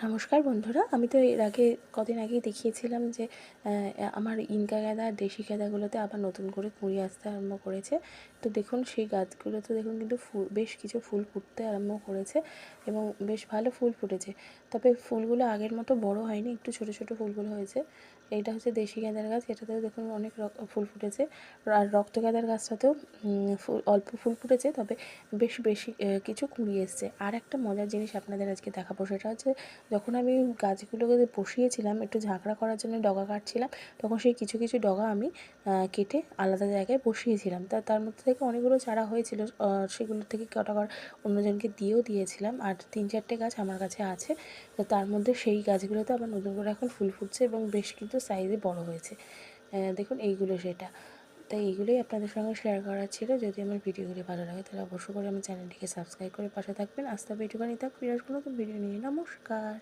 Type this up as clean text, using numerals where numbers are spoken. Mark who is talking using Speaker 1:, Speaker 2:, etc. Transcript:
Speaker 1: নমস্কার বন্ধুরা, আমি তো এর আগে কদিন আগেই দেখিয়েছিলাম যে আমার ইনকা গাঁদা আর দেশি গাঁদাগুলোতে আবার নতুন করে কুঁড়ি আসতে আরম্ভ করেছে। তো দেখুন সেই গাছগুলোতে দেখুন কিন্তু বেশ কিছু ফুল ফুটতে আরম্ভ করেছে এবং বেশ ভালো ফুল ফুটেছে। তবে ফুলগুলো আগের মতো বড় হয়নি, একটু ছোট ছোট ফুলগুলো হয়েছে। এইটা হচ্ছে দেশি গাঁদার গাছ, এটাতেও দেখুন অনেক ফুল ফুটেছে। আর রক্ত গাঁদার গাছটাতেও ফুল অল্প ফুল ফুটেছে, তবে বেশ বেশি কিছু কুঁড়ি এসছে। আর একটা মজার জিনিস আপনাদের আজকে দেখাবো, সেটা হচ্ছে যখন আমি গাছগুলোকে বসিয়েছিলাম একটু ঝাঁকড়া করার জন্য ডগা কাটছিলাম, তখন সেই কিছু কিছু ডগা আমি কেটে আলাদা জায়গায় বসিয়েছিলাম। তার মধ্যে থেকে অনেকগুলো চারা হয়েছিল, সেগুলো থেকে কটা অন্যজনকে দিয়েও দিয়েছিলাম। আর 3-4টে গাছ আমার কাছে আছে। তো তার মধ্যে সেই গাছগুলোতে আবার নতুন করে এখন ফুল ফুটছে এবং বেশ কিন্তু সাইজে বড় হয়েছে। দেখুন এইগুলো সেটা। তাই এইগুলোই আপনাদের সঙ্গে শেয়ার করার ছিল। যদি আমার ভিডিওগুলি ভালো লাগে তাহলে অবশ্যই করে আমার চ্যানেলটিকে সাবস্ক্রাইব করে পাশে থাকবেন। আজ তবে এইটুখানি থাক, বিরাট কোনো নতুন ভিডিও নিয়ে। নমস্কার।